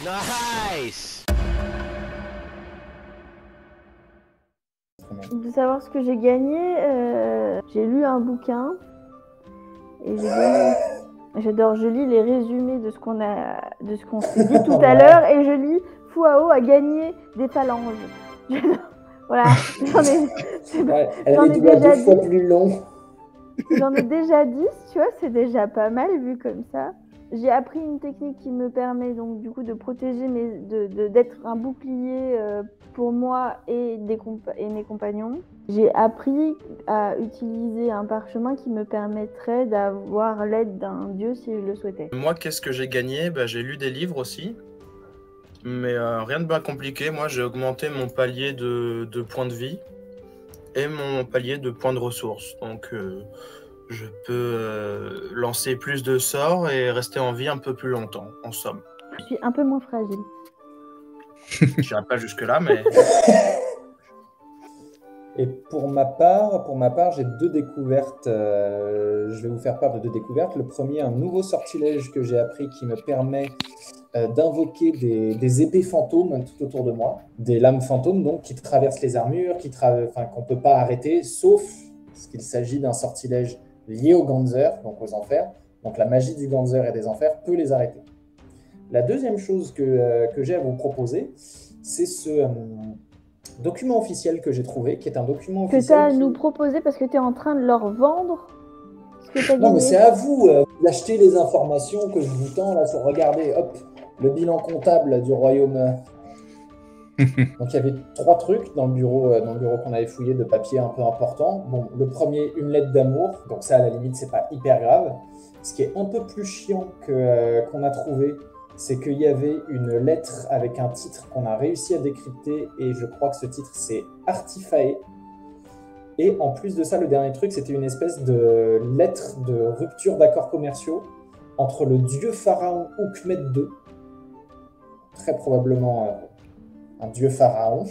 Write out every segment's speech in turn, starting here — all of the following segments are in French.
Nice. De savoir ce que j'ai gagné, j'ai lu un bouquin et j'ai gagné. J'adore, je lis les résumés de ce qu'on s'est dit tout à l'heure et je lis Fuao a gagné des phalanges. Voilà, elle a les doigts 2 fois plus longs. J'en ai déjà 10, tu vois, c'est déjà pas mal vu comme ça. J'ai appris une technique qui me permet donc du coup de protéger d'être un bouclier pour moi et mes compagnons. J'ai appris à utiliser un parchemin qui me permettrait d'avoir l'aide d'un dieu si je le souhaitais. Moi, qu'est-ce que j'ai gagné? J'ai lu des livres aussi, mais rien de bien compliqué. Moi, j'ai augmenté mon palier de points de vie et mon palier de points de ressources. Donc, je peux lancer plus de sorts et rester en vie un peu plus longtemps, en somme. Je suis un peu moins fragile. Je n'irai pas jusque-là, mais... Et pour ma part, j'ai 2 découvertes. Je vais vous faire part de 2 découvertes. Le premier, un nouveau sortilège que j'ai appris qui me permet d'invoquer des épées fantômes tout autour de moi. Des lames fantômes donc, qui traversent les armures, qu'on ne peut pas arrêter, sauf qu'il s'agit d'un sortilège lié au Ganzer, donc aux enfers. Donc la magie du Ganzer et des enfers peut les arrêter. La deuxième chose que j'ai à vous proposer, c'est ce document officiel que j'ai trouvé, qui est un document officiel. Que tu as à nous proposer parce que tu es en train de leur vendre ce que tu as gagné. Non, mais c'est à vous d'acheter les informations que je vous tends. Là, regardez, hop, le bilan comptable du royaume. Donc, il y avait 3 trucs dans le bureau qu'on avait fouillé de papier un peu important. Bon, le premier, une lettre d'amour. Donc ça, à la limite, c'est pas hyper grave. Ce qui est un peu plus chiant qu'on a trouvé, c'est qu'il y avait une lettre avec un titre qu'on a réussi à décrypter, et je crois que ce titre, c'est Artifae. Et en plus de ça, le dernier truc, c'était une espèce de lettre de rupture d'accords commerciaux entre le dieu pharaon Oukmet II, très probablement un dieu pharaon,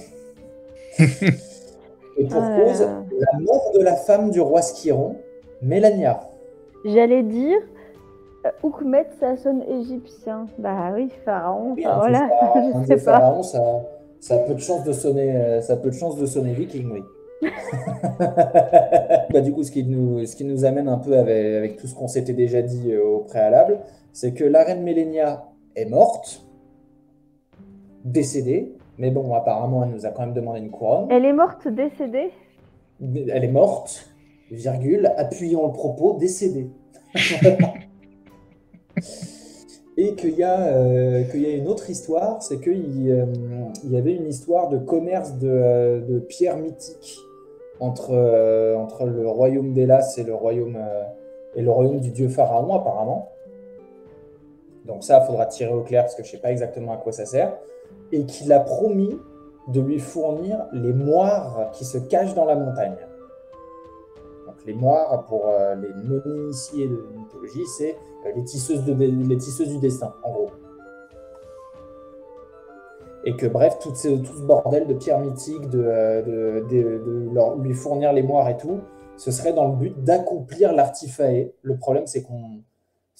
et pour cause, la mort de la femme du roi Skiron, Mélania. J'allais dire... Oukmet, ça sonne égyptien. Bah oui, pharaon. Oui, Voilà, un dieu pharaon, ça a peu de chance de sonner viking, oui. Du coup, ce qui nous amène un peu avec tout ce qu'on s'était déjà dit au préalable, c'est que la reine Mélania est morte, décédée, mais bon, apparemment, elle nous a quand même demandé une couronne. Elle est morte, décédée? Elle est morte, virgule, appuyons le propos, décédée. Et qu'il y a une autre histoire, c'est qu'il y avait une histoire de commerce de pierres mythiques entre le royaume d'Hélas et le royaume du dieu pharaon, apparemment. Donc ça, il faudra tirer au clair parce que je ne sais pas exactement à quoi ça sert. Et qu'il a promis de lui fournir les moires qui se cachent dans la montagne. Donc les moires, pour les non-initiés de la mythologie, c'est les tisseuses du destin, en gros. Et que bref, tout ce bordel de pierres mythiques, de lui fournir les moires et tout, ce serait dans le but d'accomplir l'Artifae. Le problème, c'est qu'on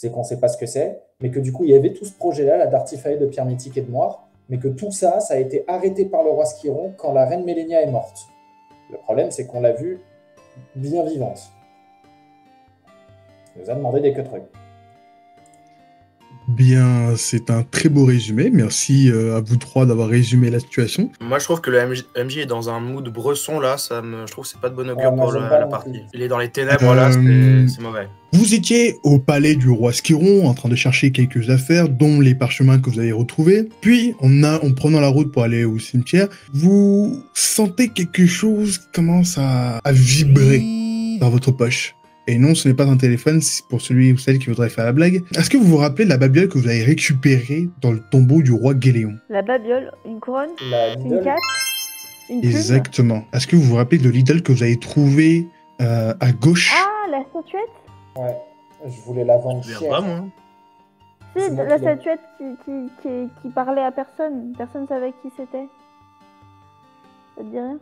ne sait pas ce que c'est, mais que du coup, il y avait tout ce projet-là, d'Artifae, de pierres mythiques et de moires, mais que tout ça, ça a été arrêté par le roi Skiron quand la reine Mélania est morte. Le problème, c'est qu'on l'a vue bien vivante. Il nous a demandé des que trucs. Bien, c'est un très beau résumé. Merci à vous 3 d'avoir résumé la situation. Moi, je trouve que le MJ est dans un mood bresson, là. Je trouve que c'est pas de bon augure pour la partie. Il est dans les ténèbres, là, c'est mauvais. Vous étiez au palais du roi Skiron en train de chercher quelques affaires, dont les parchemins que vous avez retrouvés. Puis, en prenant la route pour aller au cimetière, vous sentez quelque chose qui commence à vibrer dans votre poche. Et non, ce n'est pas un téléphone, c'est pour celui ou celle qui voudrait faire la blague. Est-ce que vous vous rappelez de la babiole que vous avez récupérée dans le tombeau du roi Géléon? La babiole, une couronne, une cape, une plume. Exactement. Est-ce que vous vous rappelez de l'idole que vous avez trouvée à gauche? Ah, la statuette? Ouais, je voulais la vendre cher. Pas, moi. C'est la statuette qui parlait à personne. Personne ne savait qui c'était. Ça te dit rien?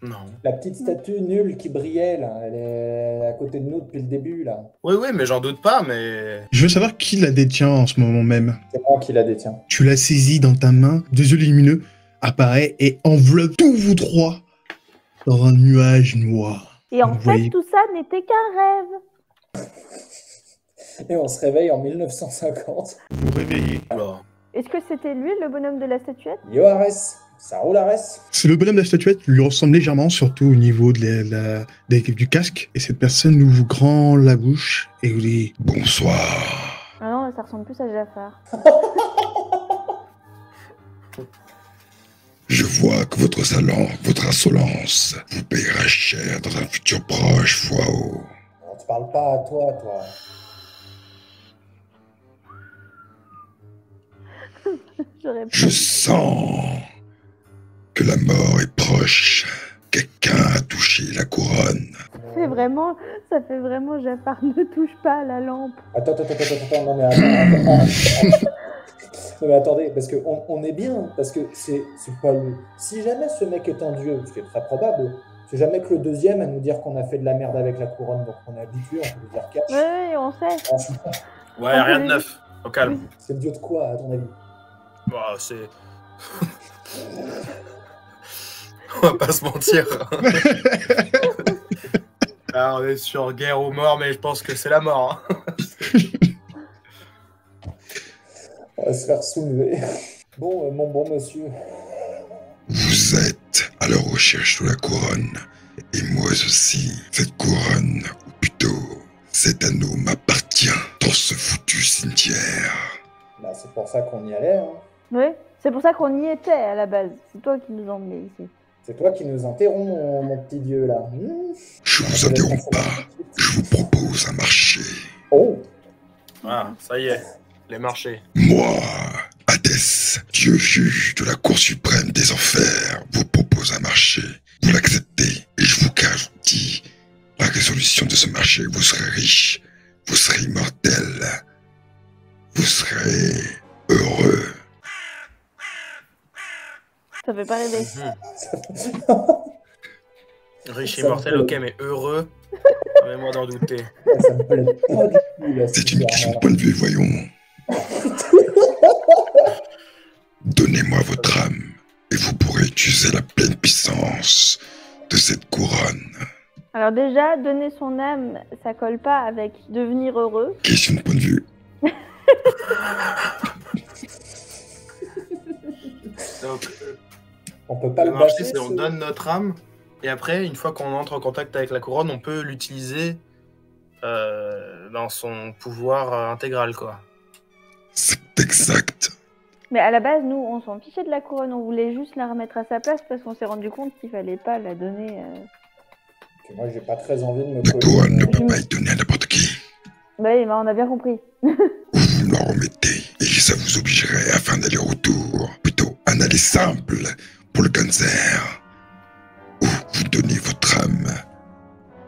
Non. La petite statue nulle qui brillait, là, elle est à côté de nous depuis le début, là. Oui, mais j'en doute pas, mais... Je veux savoir qui la détient en ce moment même. C'est moi qui la détiens. Tu la saisis dans ta main, deux yeux lumineux apparaissent et enveloppent tous vous trois dans un nuage noir. Et en Vous fait, voyez- tout ça n'était qu'un rêve. Et on se réveille en 1950. Vous vous réveillez. Alors, Est-ce que c'était lui, le bonhomme de la statuette? Yo, Arès, ça roule, Arès? C'est le bonhomme de la statuette, lui ressemble légèrement, surtout au niveau du casque. Et cette personne ouvre grand la bouche et vous dit bonsoir. Ah non, ça ressemble plus à Jafar. Je vois que votre insolence vous payera cher dans un futur proche, Fouao. On te parle pas à toi, toi. J'aurais Je sens que la mort est proche. Quelqu'un a touché la couronne. Ça fait vraiment Jafar ne touche pas à la lampe. Attends, non mais attends. Non mais attendez, parce que on est bien, parce que c'est pas lui. Si jamais ce mec est un dieu, ce qui est très probable, c'est jamais que le deuxième à nous dire qu'on a fait de la merde avec la couronne, donc on est habitué, on peut lui dire cash. Oui, on sait. Franchement, ouais, rien de neuf. Au calme. c'est le dieu de quoi, à ton avis? Bah, c'est... On va pas se mentir. Là, on est sur guerre ou mort, mais je pense que c'est la mort. Hein. On va se faire soulever. Bon, mon bon monsieur. Vous êtes à la recherche de la couronne. Et moi aussi. Cette couronne, ou plutôt, cet anneau m'appartient dans ce foutu cimetière. Bah, c'est pour ça qu'on y allait, hein. Oui, c'est pour ça qu'on y était à la base. C'est toi qui nous emmenais ici. C'est toi qui nous interromps, mon petit dieu, là. Je vous interromps pas. Je vous propose un marché. Oh, Ah, ça y est, les marchés. Moi, Hadès, dieu juge de la Cour suprême des enfers, vous propose un marché. Vous l'acceptez et je vous garantis, la résolution de ce marché, vous serez riche, vous serez immortel, vous serez heureux. Ça fait pas rêver. Riche, Ça immortel, me ok, plaît. mais heureux, permets-moi d'en douter. ça me plaît pas du tout, là. C'est une question de point de vue, voyons. Donnez-moi votre âme et vous pourrez utiliser la pleine puissance de cette couronne. Alors déjà, donner son âme, ça colle pas avec devenir heureux. Question de point de vue. Donc, On peut pas le le marché, bâcher, c'est on ce- donne notre âme, et après, une fois qu'on entre en contact avec la couronne, on peut l'utiliser dans son pouvoir intégral, quoi. C'est exact. Mais à la base, nous, on s'en fichait de la couronne. On voulait juste la remettre à sa place parce qu'on s'est rendu compte qu'il fallait pas la donner. Que moi, j'ai pas très envie de me La coller. couronne ne peut pas être donnée à n'importe qui. Bah oui, bah on a bien compris. Ou vous me la remettez et ça vous obligerait à faire un aller-retour. Plutôt un aller simple pour le cancer. Ou vous donnez votre âme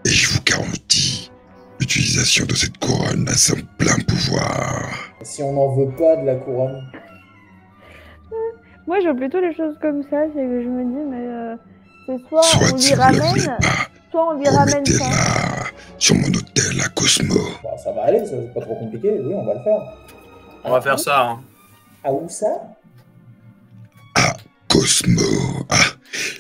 et je vous garantis l'utilisation de cette couronne à son plein pouvoir. Si on n'en veut pas de la couronne, Moi, je vois plutôt les choses comme ça. C'est que je me dis, mais c'est soit Soit on si lui vous ne la voulez ramène, pas, soit on lui ramène ça. remettez-la sur mon hôtel à Cosmo. bah, ça va aller, ça, c'est pas trop compliqué. Oui, on va le faire. On va faire ça, hein. Ah, où ça? Cosmo. Ah,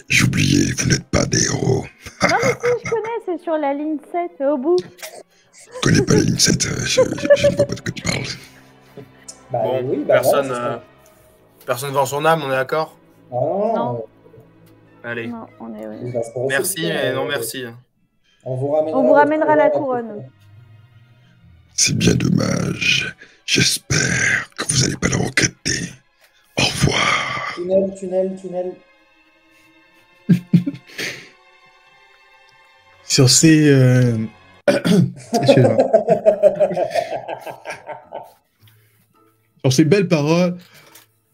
j'ai oublié, vous n'êtes pas des héros. Non, mais si, je connais, c'est sur la ligne 7, au bout. Je connais pas la ligne 7, je ne vois pas de quoi tu parles. Bah Bon, oui, bah personne, voilà, c'est ça. personne vend son âme, on est d'accord? Ah, non, Non. Allez. Non, on est. il va se brosser Merci, le cul, mais non merci. On vous ramènera, On vous votre ramènera la à couronne. C'est bien dommage. J'espère que vous n'allez pas le regretter. Au revoir. Tunnel. sur ces... excusez-moi. Sur ces belles paroles,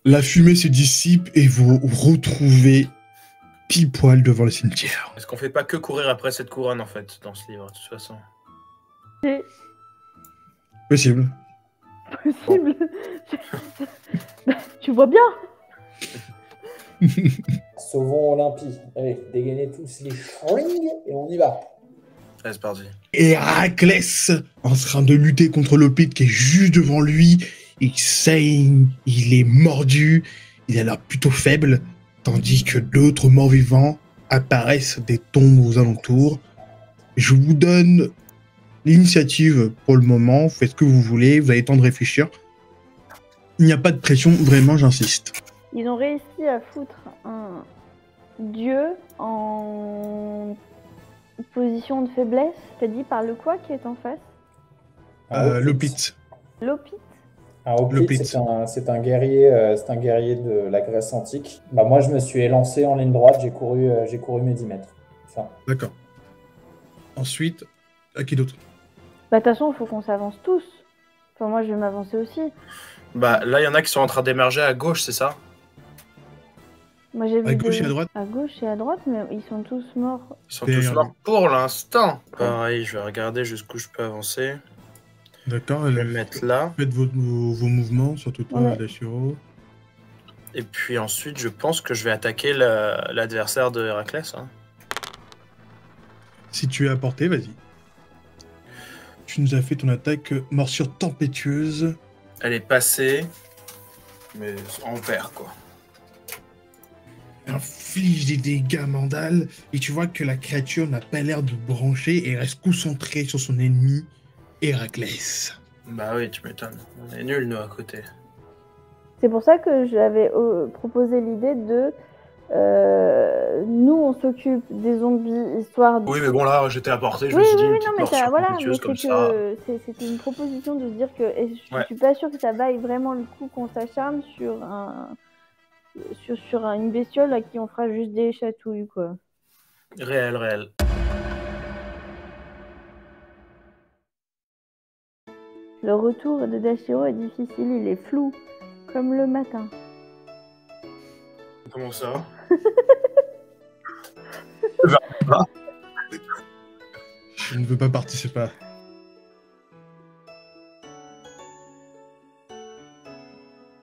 la fumée se dissipe et vous vous retrouvez pile poil devant le cimetière. Est-ce qu'on fait pas que courir après cette couronne, en fait, dans ce livre, de toute façon? C'est Possible. possible. Bah, tu vois bien. Sauvons Olympie. Allez, dégainez tous les strings et on y va. Allez, c'est parti. Héraclès, en train de lutter contre l'Opite qui est juste devant lui, il saigne, il est mordu, il a l'air plutôt faible, tandis que d'autres morts-vivants apparaissent des tombes aux alentours. Je vous donne l'initiative pour le moment, faites ce que vous voulez, vous avez le temps de réfléchir. Il n'y a pas de pression, vraiment, j'insiste. Ils ont réussi à foutre un dieu en position de faiblesse. T'as dit par le quoi qui est en face? L'Opite. L'Opite. L'Opite, c'est un guerrier de la Grèce antique. Bah, moi, je me suis élancé en ligne droite, j'ai couru mes 10 mètres. Enfin, D'accord. Ensuite, à qui d'autre? Bah de toute façon, il faut qu'on s'avance tous. Enfin, moi, je vais m'avancer aussi. Bah là, il y en a qui sont en train d'émerger à gauche, c'est ça? Moi, j'ai vu À gauche et à droite? À gauche et à droite, mais ils sont tous morts. Ils sont Derrière tous morts pour l'instant. Pareil, je vais regarder jusqu'où je peux avancer. D'accord, Je vais me mettre là. faites vos mouvements, surtout toi, Ouais. Dashiro. Et puis ensuite, je pense que je vais attaquer l'adversaire de Héraclès. Hein. Si tu es à portée, vas-y. Tu nous as fait ton attaque morsure tempétueuse. Elle est passée, mais en vert, quoi. Inflige des dégâts mandales et tu vois que la créature n'a pas l'air de brancher et reste concentrée sur son ennemi, Héraclès. Bah oui, tu m'étonnes. On est nuls, nous, à côté. C'est pour ça que j'avais proposé l'idée de... nous, on s'occupe des zombies, histoire de... Oui, mais bon, là, j'étais à portée, je Oui, me suis dit, oui, une oui, petite non, mais morsure voilà, mais tempétueuse c'est comme ça. que c'était une proposition de se dire que et je Ouais. suis pas sûre que ça vaille vraiment le coup qu'on s'acharne sur une bestiole à qui on fera juste des chatouilles, quoi. Réel, réel. Le retour de Dashiro est difficile, il est flou, comme le matin. Comment ça? Je ne veux pas participer.